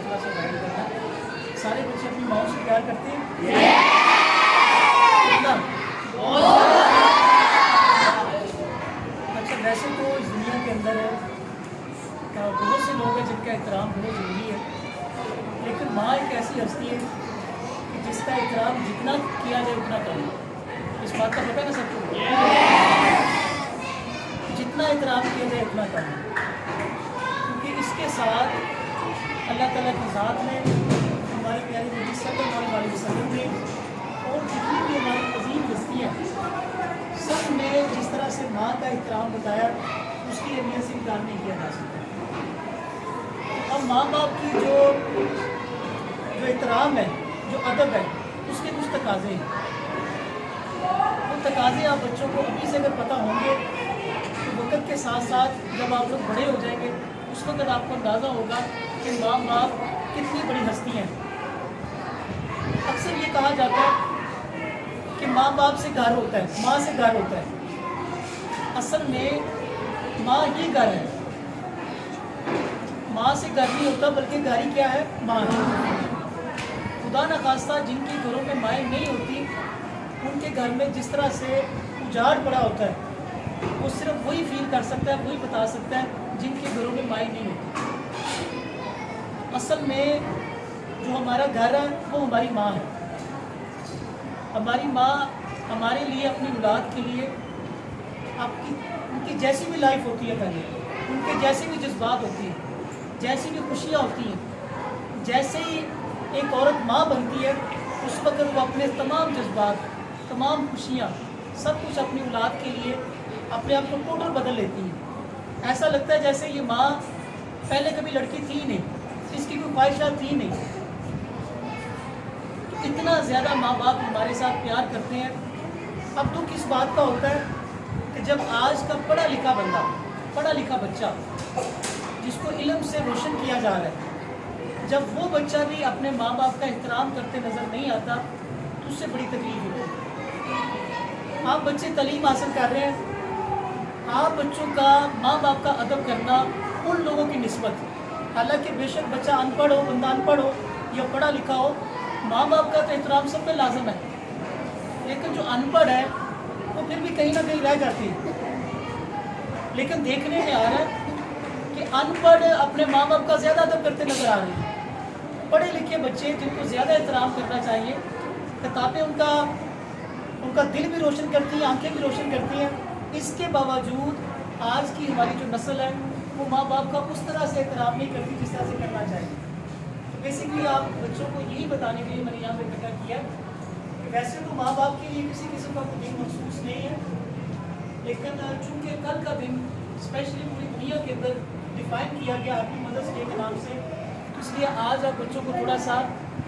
थोड़ा सा गाइड करना। सारे बच्चे अपनी माओ से प्यार करते हैं? अच्छा, वैसे तो इस दुनिया के अंदर बहुत से लोग हैं जिनका एहतराम बहुत ज़रूरी है, लेकिन माँ एक ऐसी हस्ती है कि जिसका एहतराम जितना किया जाए उतना कम। इस बात का पता है ना सबको? जितना एहतराम किया जाए उतना कम, क्योंकि इसके साथ अल्लाह ताला की ज़ात में, हमारे प्यारे नबी सल्लल्लाहु अलैहि वसल्लम ने, और जितनी भी हमारी अजीम हस्तियाँ सब ने जिस तरह से माँ का एहतराम बताया, उसकी अहमियत से इनकार नहीं किया जा सकता। अब माँ बाप की जो एहतराम है, जो अदब है, उसके कुछ तकाज़े हैं। वो तकाज़े आप बच्चों को अभी से अगर पता होंगे तो वक्त के साथ साथ जब आप लोग बड़े हो जाएंगे उस वक्त आपको अंदाज़ा होगा कि माँ बाप कितनी बड़ी हस्ती हैं। अक्सर ये कहा जाता है कि माँ बाप से घर होता है, माँ से घर होता है। असल में माँ ही घर है, माँ से घर नहीं होता, बल्कि घर ही क्या है? माँ है। खुदा न खास्ता जिनके घरों में माएँ नहीं होती, उनके घर में जिस तरह से उजाड़ पड़ा होता है, वो सिर्फ वही फील कर सकता है, वही बता सकता है जिनके घरों में माएँ नहीं होती। असल में जो हमारा घर है वो हमारी माँ है। हमारी माँ हमारे लिए, अपनी औलाद के लिए, उनकी जैसी भी लाइफ होती है पहले, उनके जैसे भी जज्बात होती हैं, जैसी भी खुशियाँ होती हैं, जैसे ही एक औरत माँ बनती है उस वक्त वो अपने तमाम जज्बात, तमाम खुशियाँ, सब कुछ अपनी औलाद के लिए अपने आप को टोटल बदल लेती है। ऐसा लगता है जैसे ये माँ पहले कभी लड़की थी ही नहीं, इसकी कोई ख्वाहिशात थी नहीं। तो इतना ज़्यादा माँ बाप हमारे साथ प्यार करते हैं। अब दुख इस बात का होता है कि जब आज का पढ़ा लिखा बंदा, पढ़ा लिखा बच्चा, जिसको इल्म से रोशन किया जा रहा है, जब वो बच्चा भी अपने माँ बाप का एहतराम करते नज़र नहीं आता तो उससे बड़ी तकलीफ होती है। आप बच्चे तालीम हासिल कर रहे हैं, आप बच्चों का माँ बाप का अदब करना उन लोगों की निस्बत, हालांकि बेशक बच्चा अनपढ़ हो, बंदा अनपढ़ हो या पढ़ा लिखा हो, माँ बाप का तो एहतराम सब पे लाजम है। लेकिन जो अनपढ़ है वो फिर भी कहीं ना कहीं रह जाती है। लेकिन देखने में आ रहा है कि अनपढ़ अपने माँ बाप का ज़्यादा अदब करते नजर आ रहे हैं। पढ़े लिखे बच्चे जिनको ज़्यादा एहतराम करना चाहिए, किताबें उनका दिल भी रोशन करती हैं, आंखें भी रोशन करती हैं, इसके बावजूद आज की हमारी जो नस्ल है वो माँ बाप का उस तरह से एहतराम नहीं करती जिस तरह से करना चाहिए। तो बेसिकली आप बच्चों को यही बताने के लिए मैंने यहाँ पे इकट्ठा किया कि वैसे तो माँ बाप के लिए किसी किस्म का कोई दिन महसूस नहीं है, लेकिन चूँकि कल का दिन स्पेशली पूरी दुनिया के अंदर डिफाइन किया गया हैप्पी मदर्स डे के नाम से, इसलिए आज आप बच्चों को थोड़ा सा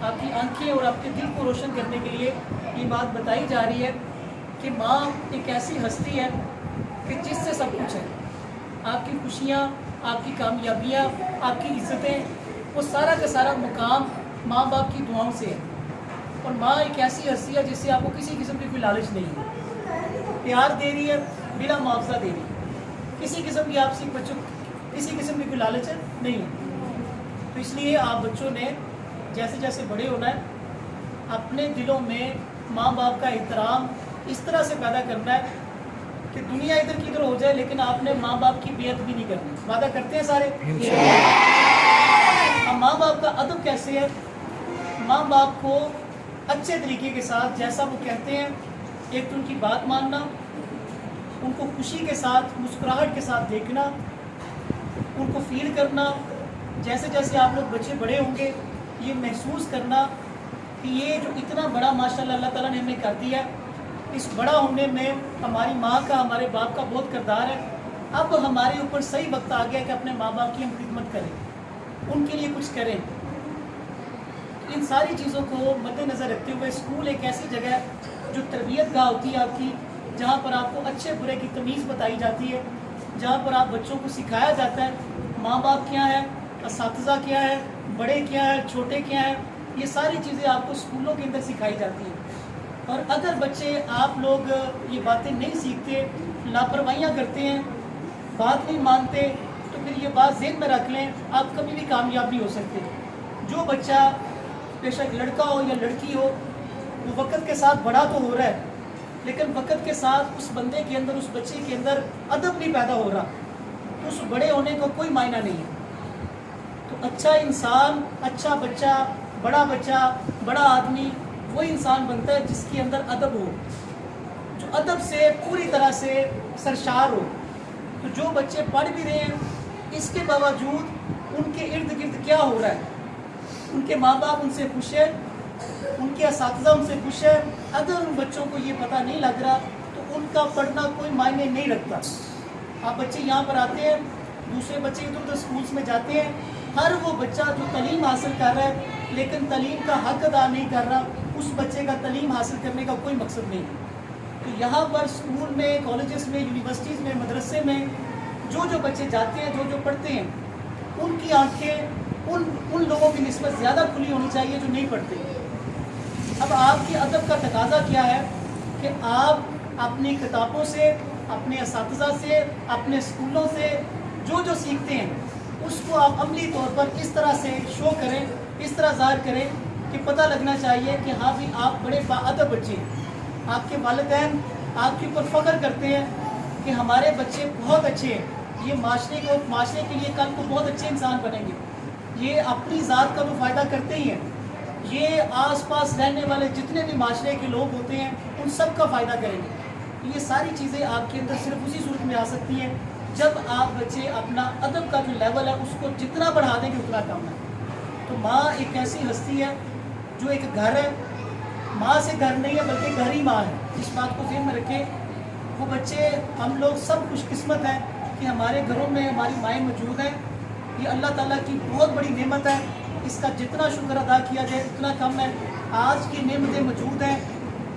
आपकी आंखें और आपके दिल को रोशन करने के लिए ये बात बताई जा रही है कि माँ एक ऐसी हस्ती है कि जिससे सब कुछ है। आपकी खुशियाँ, आपकी कामयाबियाँ, आपकी इज़्ज़तें, वो सारा का सारा मुकाम माँ बाप की दुआओं से है। और माँ एक ऐसी हस्ती है जिससे आपको किसी किस्म की कोई लालच नहीं है, प्यार दे रही है, बिना मुआवजा दे रही है, किसी किस्म की आपसे बच्चों किसी किस्म की कोई लालच नहीं है। तो इसलिए आप बच्चों ने जैसे जैसे बड़े होना है, अपने दिलों में माँ बाप का एहतराम इस तरह से पैदा करना है कि दुनिया इधर की इधर हो जाए, लेकिन आपने माँ बाप की बेइज्जती भी नहीं करनी। वादा करते हैं सारे? अब माँ बाप का अदब कैसे है? माँ बाप को अच्छे तरीके के साथ, जैसा वो कहते हैं, एक तो उनकी बात मानना, उनको खुशी के साथ, मुस्कुराहट के साथ देखना, उनको फील करना। जैसे जैसे आप लोग बच्चे बड़े होंगे ये महसूस करना कि ये जो इतना बड़ा माशाल्लाह अल्लाह ताला ने हमें कर दिया, इस बड़ा होने में हमारी माँ का, हमारे बाप का बहुत किरदार है। अब हमारे ऊपर सही वक्त आ गया कि अपने माँ बाप की हम खिदमत करें, उनके लिए कुछ करें। इन सारी चीज़ों को मद्देनज़र रखते हुए स्कूल एक ऐसी जगह है जो तरबियत गाह होती है आपकी, जहाँ पर आपको अच्छे बुरे की तमीज़ बताई जाती है, जहाँ पर आप बच्चों को सिखाया जाता है माँ बाप क्या है, असातिज़ा क्या है, बड़े क्या है, छोटे क्या है, ये सारी चीज़ें आपको स्कूलों के अंदर सिखाई जाती हैं। और अगर बच्चे आप लोग ये बातें नहीं सीखते, लापरवाहियाँ करते हैं, बात नहीं मानते, तो फिर ये बात ज़हन में रख लें, आप कभी भी कामयाब नहीं हो सकते। जो बच्चा बेशक लड़का हो या लड़की हो, वो वक्त के साथ बड़ा तो हो रहा है, लेकिन वक्त के साथ उस बंदे के अंदर, उस बच्चे के अंदर अदब नहीं पैदा हो रहा, तो उस बड़े होने का कोई मायना नहीं है। तो अच्छा इंसान, अच्छा बच्चा, बड़ा आदमी वो इंसान बनता है जिसके अंदर अदब हो, जो अदब से पूरी तरह से सरशार हो। तो जो बच्चे पढ़ भी रहे हैं, इसके बावजूद उनके इर्द गिर्द क्या हो रहा है, उनके माँ बाप उनसे खुश है, उनके असातिज़ा उनसे खुश है, अगर उन बच्चों को ये पता नहीं लग रहा तो उनका पढ़ना कोई मायने नहीं रखता। आप बच्चे यहाँ पर आते हैं, दूसरे बच्चे इधर उधर स्कूल्स में जाते हैं, हर वो बच्चा जो तालीम हासिल कर रहा है लेकिन तालीम का हक अदा नहीं कर रहा, उस बच्चे का तालीम हासिल करने का कोई मकसद नहीं है। तो यहाँ पर स्कूल में, कॉलेजेस में, यूनिवर्सिटीज़ में, मदरसे में जो बच्चे जाते हैं, जो पढ़ते हैं, उनकी आंखें उन लोगों की निस्बत ज़्यादा खुली होनी चाहिए जो नहीं पढ़ते। अब आपकी अदब का तकाजा क्या है कि आप अपनी किताबों से, अपने असातिज़ा से, अपने स्कूलों से जो सीखते हैं उसको आप अमली तौर पर इस तरह से शो करें, इस तरह ज़ाहिर करें कि पता लगना चाहिए कि हाँ भी आप बड़े बाअदब बच्चे हैं। आपके वालिदैन आपके ऊपर फ़ख्र करते हैं कि हमारे बच्चे बहुत अच्छे हैं, ये माशरे के लिए कल को बहुत अच्छे इंसान बनेंगे, ये अपनी ज़ात का तो फ़ायदा करते ही हैं, ये आसपास रहने वाले जितने भी माशरे के लोग होते हैं उन सब का फ़ायदा करेंगे। ये सारी चीज़ें आपके अंदर सिर्फ उसी सूरत में आ सकती हैं जब आप बच्चे अपना अदब का जो लेवल है उसको जितना बढ़ा देंगे उतना कम है। तो माँ एक ऐसी हस्ती है जो एक घर है, माँ से घर नहीं है बल्कि घर ही माँ है। इस बात को ज़हन में रखें। वो बच्चे, हम लोग सब खुशकिस्मत हैं कि हमारे घरों में हमारी माएँ मौजूद हैं। ये अल्लाह ताला की बहुत बड़ी नेमत है, इसका जितना शुक्र अदा किया जाए उतना कम है। आज की नेमतें मौजूद हैं,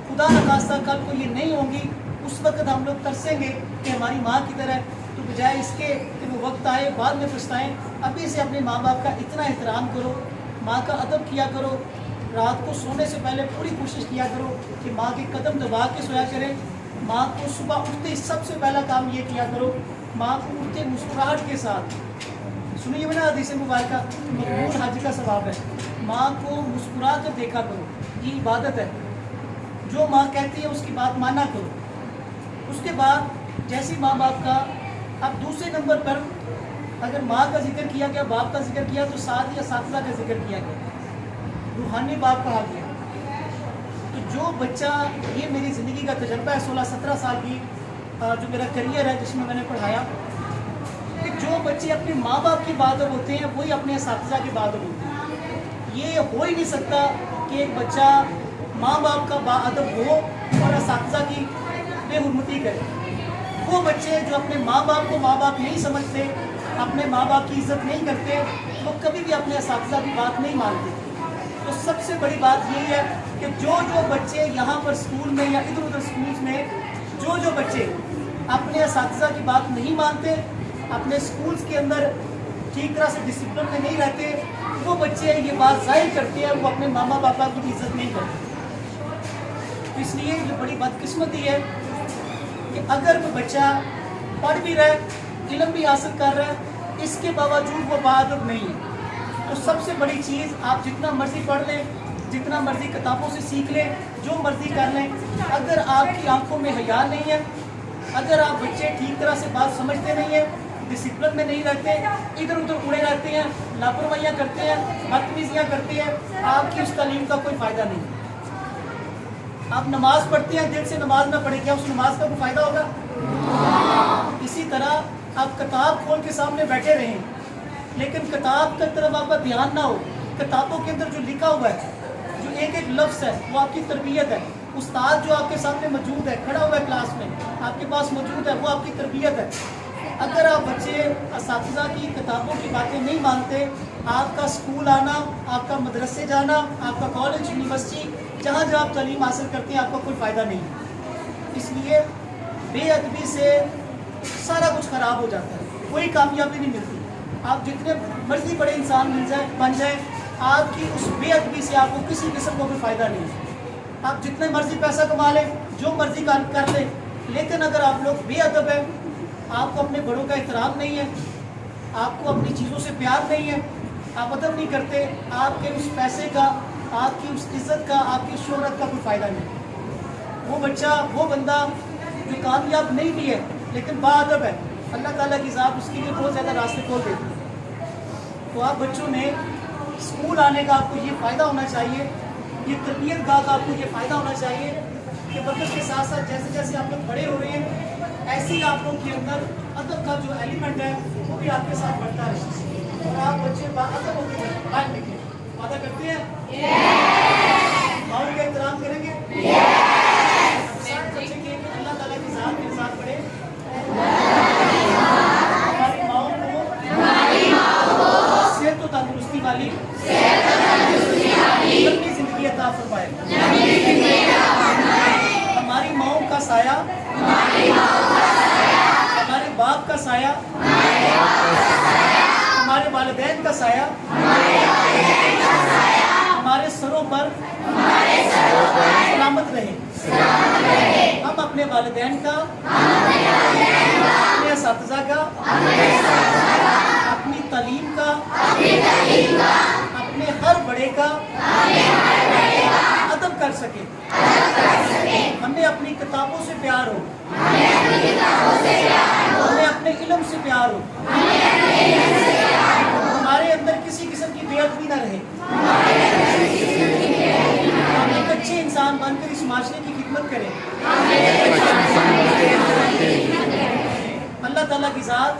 खुदा न खास्ता कल को ये नहीं होंगी, उस वक्त हम लोग तरसेंगे कि हमारी माँ की तरह। तो बजाय इसके कि वो वक्त आए बाद में पछताएं, अभी से अपने माँ बाप का इतना एहतराम करो, माँ का अदब किया करो, रात को सोने से पहले पूरी कोशिश किया करो कि माँ के कदम दबा के सोया करें। माँ को सुबह उठते सबसे पहला काम ये किया करो, माँ को उठते मुस्कुराहट के साथ, सुनिए मैंने हदीस मुबारका, मकबूल हज का सवाब है, माँ को मुस्कुरा कर देखा करो, ये इबादत है। जो माँ कहती है उसकी बात माना करो। उसके बाद जैसी माँ बाप का, अब दूसरे नंबर पर अगर माँ का जिक्र किया गया, बाप का जिक्र किया, तो साथ ही असातिज़ा का जिक्र किया गया, रूहानी बाप कहा गया। तो जो बच्चा, ये मेरी ज़िंदगी का तजर्बा है 16-17 साल की जो मेरा करियर है जिसमें मैंने पढ़ाया, कि जो बच्चे अपने माँ बाप की बादब होते हैं वही अपने असातिज़ा की बादब होते हैं। ये हो ही नहीं सकता कि एक बच्चा माँ बाप का बाअदब हो और असातिज़ा की बेहुरमती करे। वो बच्चे जो अपने माँ बाप को माँ बाप नहीं समझते, अपने माँ बाप की इज़्ज़त नहीं करते, वो कभी भी अपने असातिज़ा की बात नहीं मानते। तो सबसे बड़ी बात यही है कि जो बच्चे यहाँ पर स्कूल में या इधर उधर स्कूल्स में जो बच्चे अपने असातिज़ा की बात नहीं मानते, अपने स्कूल्स के अंदर ठीक तरह से डिसिप्लिन में नहीं रहते, वो बच्चे ये बात ज़ाहिर करते हैं वो अपने मामा पापा की इज़्ज़त नहीं करते। तो इसलिए ये बड़ी बदकिस्मती है कि अगर वो बच्चा पढ़ भी रहा है, इल्म भी हासिल कर रहा है, इसके बावजूद वो बाअदब नहीं है। तो सबसे बड़ी चीज़, आप जितना मर्ज़ी पढ़ लें, जितना मर्ज़ी किताबों से सीख लें, जो मर्ज़ी कर लें, अगर आपकी आंखों में हया नहीं है, अगर आप बच्चे ठीक तरह से बात समझते नहीं हैं, डिसिप्लिन में नहीं रहते, इधर उधर उड़े रहते हैं, लापरवाहियाँ करते हैं, बदतमीजियाँ करते हैं, आपकी उस तालीम का कोई फ़ायदा नहीं है। आप नमाज़ पढ़ते हैं, दिल से नमाज ना पढ़े, क्या उस नमाज का कोई फ़ायदा होगा? इसी तरह आप किताब खोल के सामने बैठे रहें, लेकिन किताब की तरफ आपका ध्यान ना हो। किताबों के अंदर जो लिखा हुआ है, जो एक एक लफ्ज़ है, वो आपकी तरबियत है। उस्ताद जो आपके सामने मौजूद है, खड़ा हुआ है क्लास में, आपके पास मौजूद है, वो आपकी तरबियत है। अगर आप बच्चे असातिज़ा की किताबों की बातें नहीं मानते, आपका स्कूल आना, आपका मदरसे जाना, आपका कॉलेज, यूनिवर्सिटी, जहाँ जहाँ आप तालीम हासिल करते हैं, आपका कोई फ़ायदा नहीं है। इसलिए बेअदबी से सारा कुछ ख़राब हो जाता है, कोई कामयाबी नहीं मिलती। आप जितने मर्ज़ी बड़े इंसान बन जाए, आपकी उस बेअदबी से आपको किसी किस्म का कोई फ़ायदा नहीं है। आप जितने मर्ज़ी पैसा कमा लें, जो मर्ज़ी कर लें, लेकिन अगर आप लोग बेअदब हैं, आपको अपने बड़ों का एहतराम नहीं है, आपको अपनी चीज़ों से प्यार नहीं है, آپ ادب نہیں کرتے، آپ کے اس پیسے کا، آپ کی اس عزت کا، آپ کی شہرت کا کوئی فائدہ نہیں۔ وہ بچہ، وہ بندہ جو کامیاب نہیں بھی ہے لیکن باادب ہے، اللہ تعالیٰ کی ذات اس کے لیے بہت زیادہ راستے کھول دیتی ہے۔ تو آپ بچوں نے اسکول آنے کا آپ کو یہ فائدہ ہونا چاہیے، یہ تربیت گاہ کا آپ کو یہ فائدہ ہونا چاہیے کہ وقت کے ساتھ ساتھ جیسے جیسے آپ لوگ بڑے ہو رہے ہیں ایسے ہی آپ لوگ کے اندر ادب کا جو ایلیمنٹ ہے وہ بھی آپ کے ساتھ بڑھتا رہے اور آپ بچے باادب ہو کے باہر نکلیں۔ وعدہ کرتے ہیں؟ ماؤں کا احترام کریں گے؟ سارے بچے کہیں گے اللہ تعالیٰ کی ذات میرے ساتھ پڑھے، ہماری ماؤں کو صحت و تندرستی والی لمبی زندگی عطا فرمائے، ہماری ماؤں کا سایہ، ہمارے باپ کا سایہ، ہمارے والدین کا سایہ ہمارے سروں پر سلامت رہے۔ ہم اپنے والدین کا، اپنے اساتذہ کا، اپنی تعلیم کا، اپنے ہر بڑے کا ادب کر سکیں، ہمیں اپنی کتابوں سے پیار ہو، ہمیں اپنے علم سے پیار ہو، ہمارے اندر کسی قسم کی بے ادبی نہ رہے، ہم ایک اچھے انسان بن کر اس معاشرے کی خدمت کریں۔ اللہ تعالیٰ کی ذات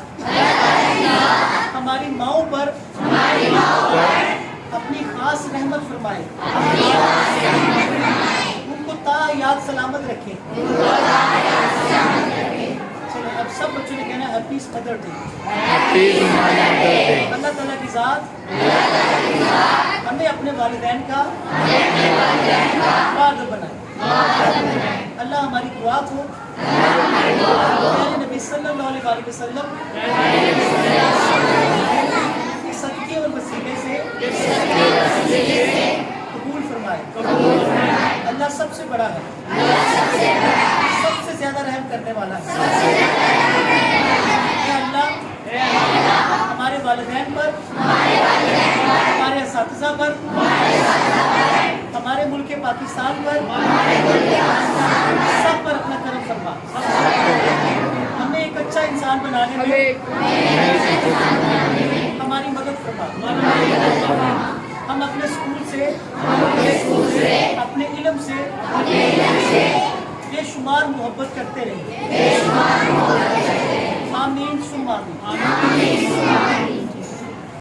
ہماری ماؤں پر اپنی خاص رحمت فرمائے، ان کو تا یاد سلامت رکھے۔ چلیں اب سب بچوں نے کہنا ہے ہیپی مدر ڈے۔ اللہ تعالیٰ کی ذات ہمیں اپنے والدین کا باادب بنائے۔ اللہ ہماری دعا کو پیارے نبی صلی اللہ علیہ وسلم کے صدقے اور وسیلے سے قبول فرمائے۔ اللہ سب سے بڑا ہے، سب سے زیادہ رحم کرنے والا ہے۔ اے اللہ ہمارے والدین پر، ہمارے اساتذہ پر، ہمارے ملک پاکستان پر، سب پر اپنا کرم فرما، ہمیں ایک اچھا انسان بنانے میں ہماری مدد فرما۔ ہم اپنے اسکول سے، اپنے علم سے بے شمار محبت کرتے رہیں۔ آمین ثم آمین۔